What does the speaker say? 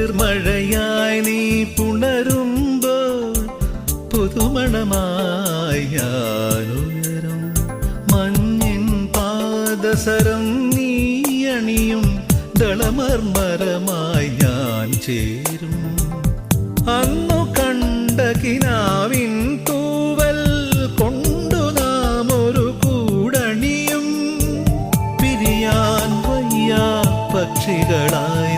കുളിർമഴയായി നീ പുണരുമ്പോൾ പുതുമണമായി ഞാനുയരും. മഞ്ഞിൻ പാദസരം നീ അണിയും ദളമർമരമായി ഞാൻ ചേരും. അന്നു കണ്ട കിനാവിൻ തൂവൽ കൊണ്ടു നാം ഒരു കൂടണിയും. പിരിയാൻ വയ്യ പക്ഷികളായി